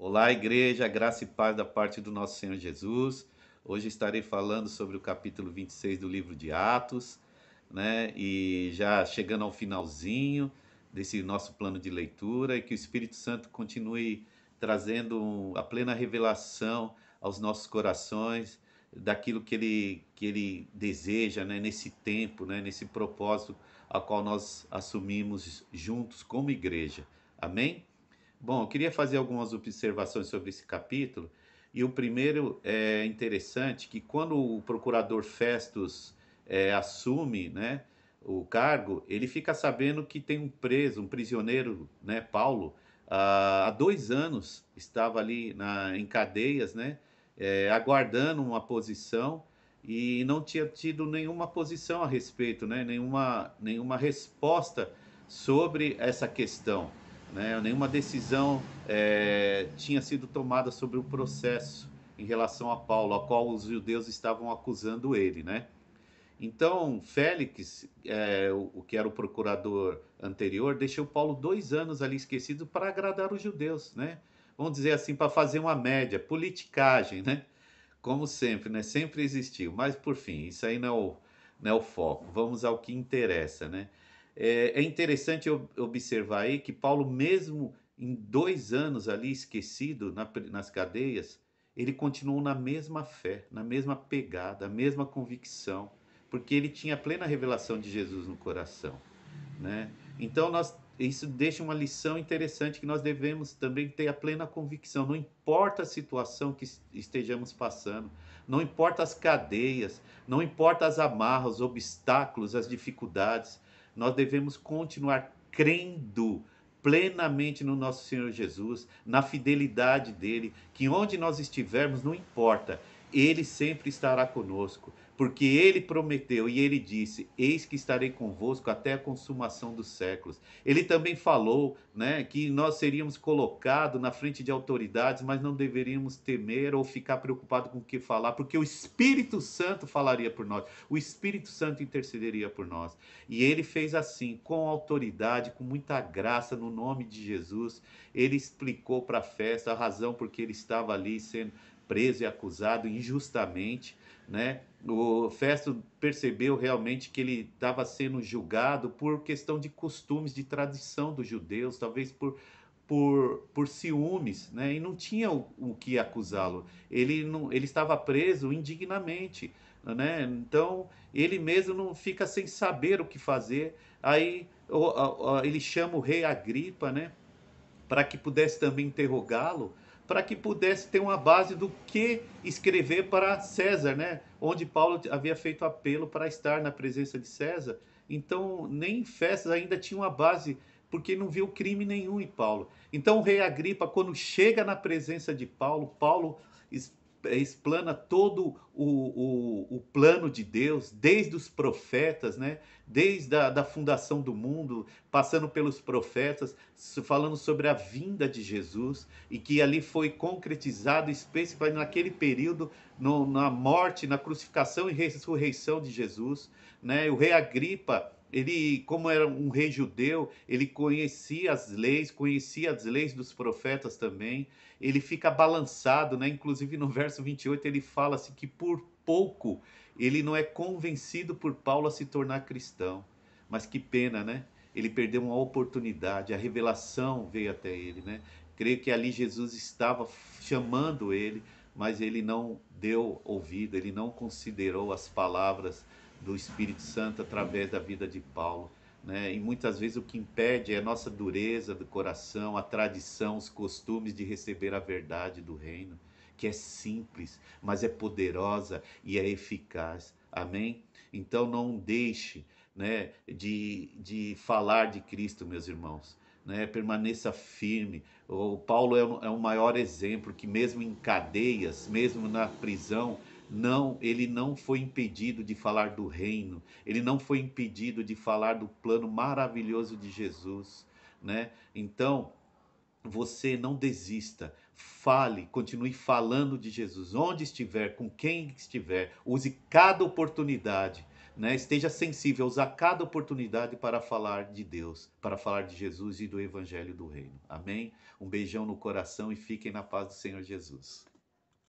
Olá, igreja, graça e paz da parte do nosso Senhor Jesus. Hoje estarei falando sobre o capítulo 26 do livro de Atos, né? E já chegando ao finalzinho desse nosso plano de leitura, e que o Espírito Santo continue trazendo a plena revelação aos nossos corações daquilo que ele deseja, né? Nesse tempo, né? Nesse propósito a qual nós assumimos juntos como igreja. Amém? Bom, eu queria fazer algumas observações sobre esse capítulo. E o primeiro é interessante que quando o procurador Festus assume, né, o cargo, ele fica sabendo que tem um preso, um prisioneiro, né, Paulo, há 2 anos estava ali em cadeias, né, aguardando uma posição e não tinha tido nenhuma posição a respeito, né, nenhuma resposta sobre essa questão, né? Nenhuma decisão tinha sido tomada sobre o processo em relação a Paulo, a qual os judeus estavam acusando ele, né? Então, Félix, o que era o procurador anterior, deixou Paulo 2 anos ali esquecido para agradar os judeus, né? Vamos dizer assim, para fazer uma média, politicagem, né? Como sempre, né? Sempre existiu. Mas, por fim, isso aí não é o foco. Vamos ao que interessa, né? É interessante observar aí que Paulo, mesmo em 2 anos ali esquecido nas cadeias, ele continuou na mesma fé, na mesma pegada, a mesma convicção, porque ele tinha plena revelação de Jesus no coração, né? Então isso deixa uma lição interessante que nós devemos também ter a plena convicção, não importa a situação que estejamos passando, não importa as cadeias, não importa as amarras, os obstáculos, as dificuldades, nós devemos continuar crendo plenamente no nosso Senhor Jesus, na fidelidade dele, que onde nós estivermos, não importa, ele sempre estará conosco, porque ele prometeu e ele disse: Eis que estarei convosco até a consumação dos séculos. Ele também falou, né, que nós seríamos colocados na frente de autoridades, mas não deveríamos temer ou ficar preocupado com o que falar, porque o Espírito Santo falaria por nós, o Espírito Santo intercederia por nós. E ele fez assim, com autoridade, com muita graça, no nome de Jesus. Ele explicou para a festa a razão por que ele estava ali sendo preso e acusado injustamente, né? O Festo percebeu realmente que ele estava sendo julgado por questão de costumes, de tradição dos judeus, talvez por ciúmes, né? E não tinha o que acusá-lo. Ele, não, ele estava preso indignamente, né? Então ele mesmo não fica sem saber o que fazer. Aí ele chama o rei Agripa, né? Para que pudesse também interrogá-lo, para que pudesse ter uma base do que escrever para César, né? Onde Paulo havia feito apelo para estar na presença de César. Então, nem Festas ainda tinha uma base, porque não viu crime nenhum em Paulo. Então, o rei Agripa, quando chega na presença de Paulo, Paulo explana todo o plano de Deus, desde os profetas, né? Desde da fundação do mundo, passando pelos profetas, falando sobre a vinda de Jesus, e que ali foi concretizado especificamente naquele período, na morte, na crucificação e ressurreição de Jesus, né? O rei Agripa, ele, como era um rei judeu, ele conhecia as leis dos profetas também. Ele fica balançado, né? Inclusive no verso 28 ele fala assim que por pouco ele não é convencido por Paulo a se tornar cristão. Mas que pena, né? Ele perdeu uma oportunidade, a revelação veio até ele, né? Creio que ali Jesus estava chamando ele, mas ele não deu ouvido, ele não considerou as palavras do Espírito Santo através da vida de Paulo, né? E muitas vezes o que impede é a nossa dureza do coração, a tradição, os costumes de receber a verdade do reino, que é simples, mas é poderosa e é eficaz. Amém? Então não deixe, né, de falar de Cristo, meus irmãos. Né? Permaneça firme. O Paulo é o maior exemplo que mesmo em cadeias, mesmo na prisão, ele não foi impedido de falar do reino, ele não foi impedido de falar do plano maravilhoso de Jesus, né? Então, você não desista, fale, continue falando de Jesus, onde estiver, com quem estiver, use cada oportunidade, né, esteja sensível a usar cada oportunidade para falar de Deus, para falar de Jesus e do Evangelho do Reino. Amém? Um beijão no coração e fiquem na paz do Senhor Jesus.